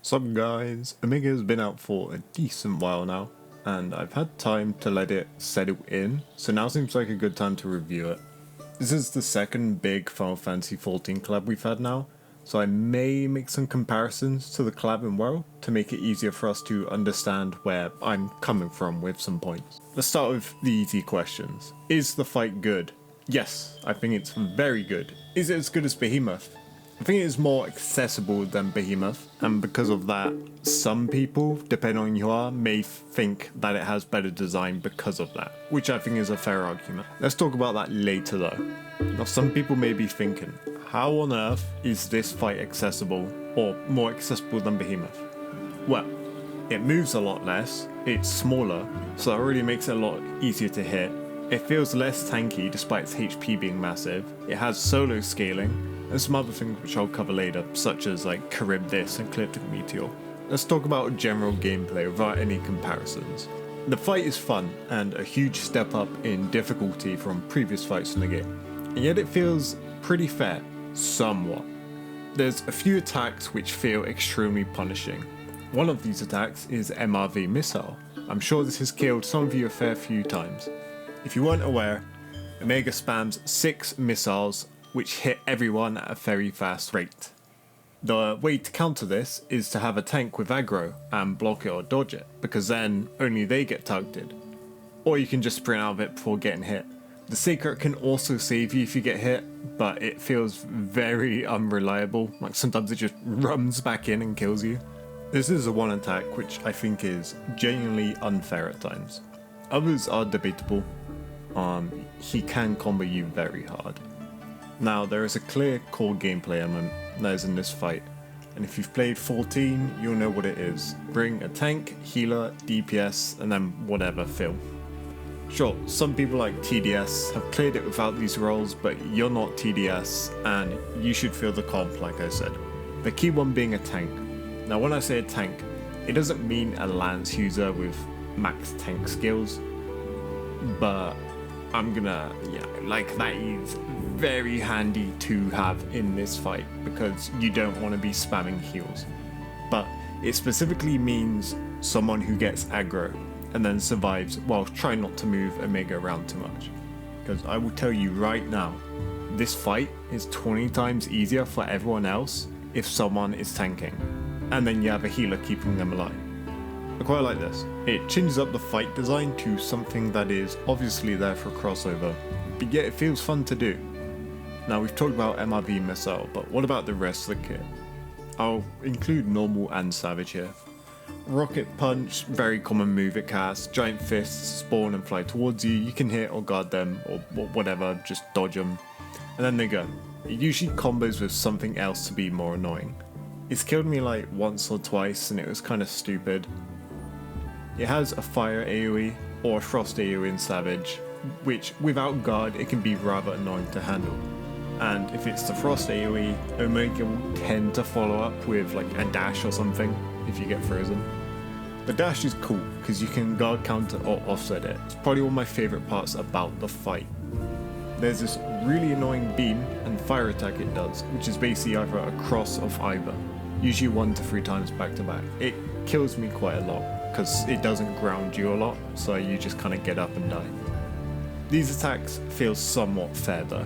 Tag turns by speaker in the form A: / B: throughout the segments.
A: Sup guys, Omega has been out for a decent while now, and I've had time to let it settle in, so now seems like a good time to review it. This is the second big Final Fantasy XIV collab we've had now, so I may make some comparisons to the collab in WoW to make it easier for us to understand where I'm coming from with some points. Let's start with the easy questions. Is the fight good? Yes, I think it's very good. Is it as good as Behemoth? I think it is more accessible than Behemoth, and because of that, some people, depending on who you are, may think that it has better design because of that, which I think is a fair argument. Let's talk about that later though. Now some people may be thinking, how on earth is this fight accessible, or more accessible than Behemoth? Well, it moves a lot less, it's smaller, so that already makes it a lot easier to hit. It feels less tanky despite its HP being massive, it has solo scaling, and some other things which I'll cover later, such as like Charybdis and Ecliptic Meteor. Let's talk about general gameplay without any comparisons. The fight is fun, and a huge step up in difficulty from previous fights in the game, and yet it feels pretty fair, somewhat. There's a few attacks which feel extremely punishing. One of these attacks is MRV Missile. I'm sure this has killed some of you a fair few times. If you weren't aware, Omega spams 6 missiles which hit everyone at a very fast rate. The way to counter this is to have a tank with aggro and block it or dodge it, because then only they get targeted. Or you can just sprint out of it before getting hit. The secret can also save you if you get hit, but it feels very unreliable, like sometimes it just runs back in and kills you. This is a one attack which I think is genuinely unfair at times. Others are debatable. He can combo you very hard. Now, there is a clear core gameplay element that is in this fight, and if you've played 14, you'll know what it is. Bring a tank, healer, DPS, and then whatever fill. Sure, some people like TDS have cleared it without these roles, but you're not TDS, and you should feel the comp like I said. The key one being a tank. Now when I say a tank, it doesn't mean a lance user with max tank skills, but that is very handy to have in this fight because you don't want to be spamming heals. But it specifically means someone who gets aggro and then survives while trying not to move Omega around too much. Because I will tell you right now, this fight is 20 times easier for everyone else if someone is tanking, and then you have a healer keeping them alive. I quite like this. It changes up the fight design to something that is obviously there for crossover, but yet it feels fun to do. Now we've talked about MRV Missile, but what about the rest of the kit? I'll include normal and savage here. Rocket Punch, very common move it casts. Giant Fists spawn and fly towards you. You can hit or guard them or whatever, just dodge them. And then they go. It usually combos with something else to be more annoying. It's killed me like once or twice and it was kind of stupid. It has a fire AoE or a frost AoE in Savage, which without guard it can be rather annoying to handle. And if it's the frost AoE, Omega will tend to follow up with like a dash or something if you get frozen. The dash is cool because you can guard counter or offset it. It's probably one of my favourite parts about the fight. There's this really annoying beam and fire attack it does, which is basically either a cross of either, usually 1 to 3 times back to back. It kills me quite a lot because it doesn't ground you a lot, so you just kind of get up and die. These attacks feel somewhat fair though.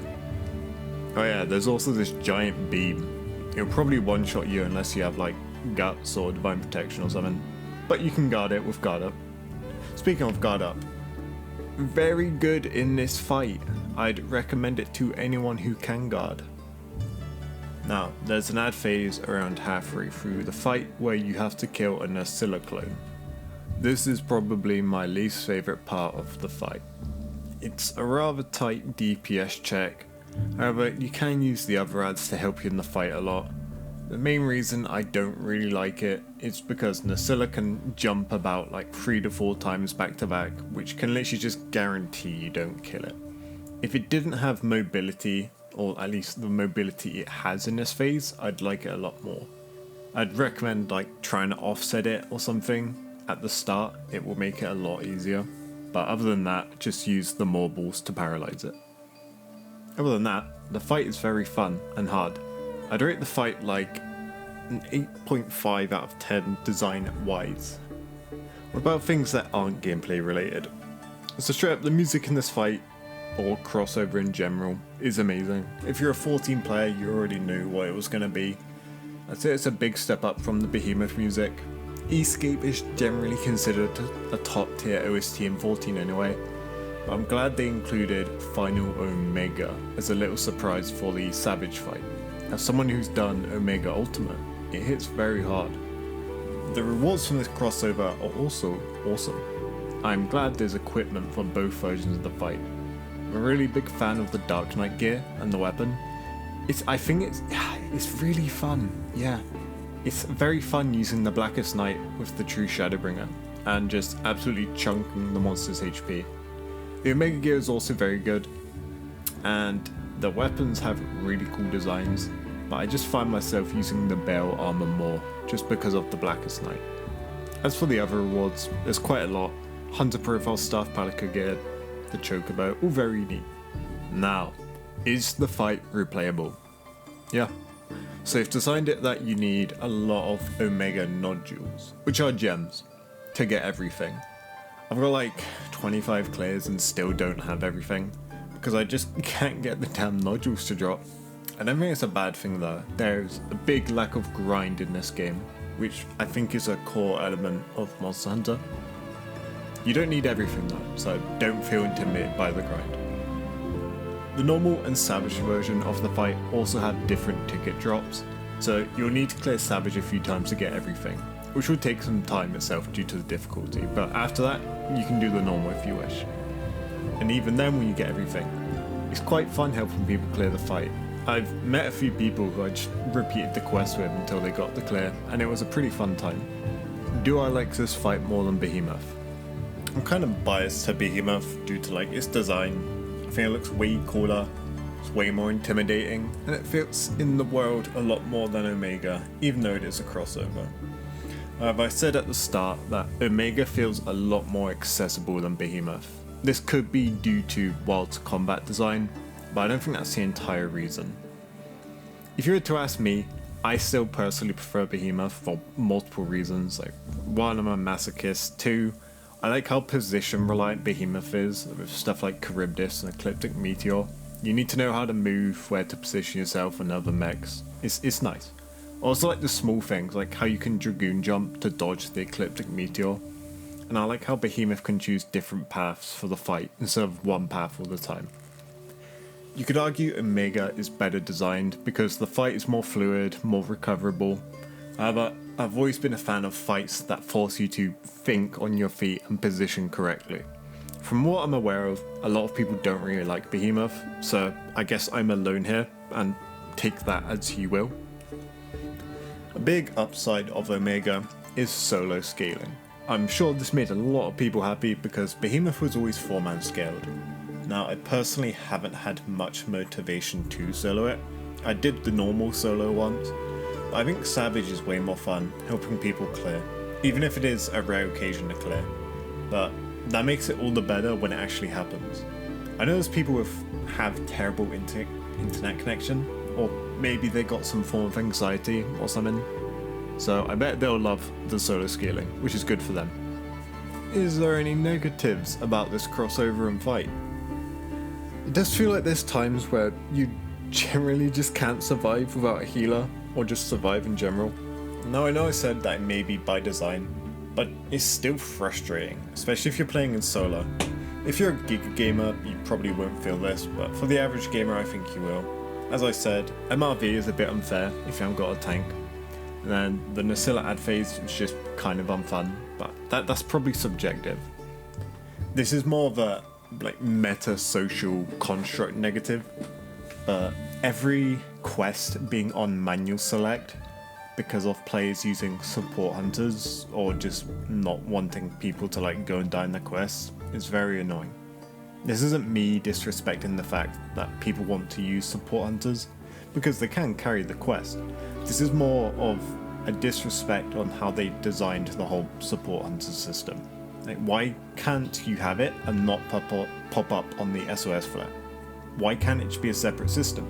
A: Oh yeah, there's also this giant beam. It'll probably one-shot you unless you have like guts or divine protection or something, but you can guard it with guard up. Speaking of guard up, very good in this fight. I'd recommend it to anyone who can guard. Now, there's an ad phase around halfway through the fight where you have to kill a Nasilla clone. This is probably my least favourite part of the fight. It's a rather tight DPS check, however you can use the other ads to help you in the fight a lot. The main reason I don't really like it is because Nasilla can jump about like 3 to 4 times back to back, which can literally just guarantee you don't kill it. If it didn't have mobility, or at least the mobility it has in this phase, I'd like it a lot more. I'd recommend like trying to offset it or something at the start, it will make it a lot easier. But other than that, just use the Morbles to paralyze it. Other than that, the fight is very fun and hard. I'd rate the fight like an 8.5 out of 10 design-wise. What about things that aren't gameplay related? So straight up, the music in this fight, or crossover in general, is amazing. If you're a 14 player, you already knew what it was going to be. I'd say it's a big step up from the Behemoth music. Escape is generally considered a top tier OST in 14 anyway, but I'm glad they included Final Omega as a little surprise for the Savage fight. As someone who's done Omega Ultimate, it hits very hard. The rewards from this crossover are also awesome. I'm glad there's equipment for both versions of the fight. I'm a really big fan of the Dark Knight gear and the weapon. I think it's really fun, yeah. It's very fun using the Blackest Knight with the True Shadowbringer, and just absolutely chunking the monster's HP. The Omega gear is also very good, and the weapons have really cool designs, but I just find myself using the Bale armor more, just because of the Blackest Knight. As for the other rewards, there's quite a lot. Hunter profile stuff, Palika gear, the Chocobo, all very neat. Now, is the fight replayable? Yeah. So they've designed it that you need a lot of Omega nodules, which are gems, to get everything. I've got like 25 clears and still don't have everything, because I just can't get the damn nodules to drop. I don't think it's a bad thing though. There's a big lack of grind in this game, which I think is a core element of Monster Hunter. You don't need everything though, so don't feel intimidated by the grind. The normal and Savage version of the fight also have different ticket drops, so you'll need to clear Savage a few times to get everything, which will take some time itself due to the difficulty, but after that, you can do the normal if you wish. And even then when you get everything, it's quite fun helping people clear the fight. I've met a few people who I just repeated the quest with until they got the clear, and it was a pretty fun time. Do I like this fight more than Behemoth? I'm kind of biased to Behemoth due to like its design. I think it looks way cooler, it's way more intimidating, and it fits in the world a lot more than Omega, even though it is a crossover. I said at the start that Omega feels a lot more accessible than Behemoth. This could be due to Wild's combat design, but I don't think that's the entire reason. If you were to ask me, I still personally prefer Behemoth for multiple reasons. Like, one, I'm a masochist. Two, I like how position reliant Behemoth is, with stuff like Charybdis and Ecliptic Meteor. You need to know how to move, where to position yourself and other mechs. It's nice. I also like the small things, like how you can Dragoon jump to dodge the Ecliptic Meteor. And I like how Behemoth can choose different paths for the fight, instead of one path all the time. You could argue Omega is better designed, because the fight is more fluid, more recoverable. However, I've always been a fan of fights that force you to think on your feet and position correctly. From what I'm aware of, a lot of people don't really like Behemoth, so I guess I'm alone here, and take that as you will. A big upside of Omega is solo scaling. I'm sure this made a lot of people happy because Behemoth was always 4-man scaled. Now, I personally haven't had much motivation to solo it. I did the normal solo once, but I think Savage is way more fun, helping people clear, even if it is a rare occasion to clear. But that makes it all the better when it actually happens. I know there's people who have terrible internet connection, or maybe they got some form of anxiety or something, so I bet they'll love the solo scaling, which is good for them. Is there any negatives about this crossover and fight? It does feel like there's times where you generally just can't survive without a healer, or just survive in general. Now I know I said that it may be by design, but it's still frustrating, especially if you're playing in solo. If you're a Giga gamer, you probably won't feel this, but for the average gamer I think you will. As I said, MRV is a bit unfair if you haven't got a tank, and then the Nasilla ad phase is just kind of unfun, but that's probably subjective. This is more of a meta social construct negative, but every quest being on manual select because of players using support hunters or just not wanting people to go and die in the quest is very annoying. This isn't me disrespecting the fact that people want to use support hunters because they can carry the quest. This is more of a disrespect on how they designed the whole support hunter system. Why can't you have it and not pop up on the SOS flag? Why can't it be a separate system?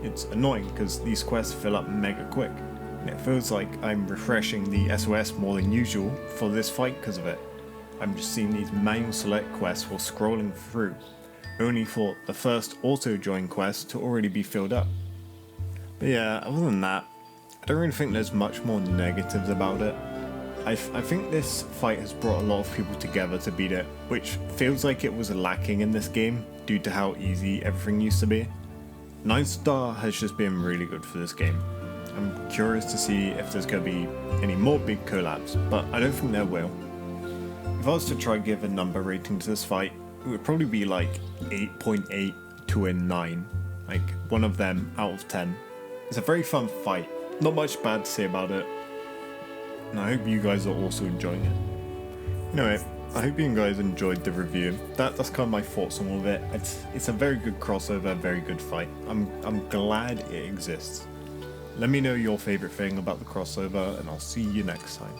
A: It's annoying because these quests fill up mega quick. and it feels like I'm refreshing the SOS more than usual for this fight because of it. I'm just seeing these manual select quests while scrolling through, only for the first auto join quest to already be filled up. But yeah, other than that, I don't really think there's much more negatives about it. I think this fight has brought a lot of people together to beat it, which feels like it was lacking in this game due to how easy everything used to be. 9-star has just been really good for this game. I'm curious to see if there's going to be any more big collabs, but I don't think there will. If I was to try and give a number rating to this fight, it would probably be like 8.8 to a 9, like one of them out of 10. It's a very fun fight, not much bad to say about it, and I hope you guys are also enjoying it. Anyway, I hope you guys enjoyed the review. That's kind of my thoughts on all of it. It's a very good crossover, very good fight. I'm glad it exists. Let me know your favourite thing about the crossover, and I'll see you next time.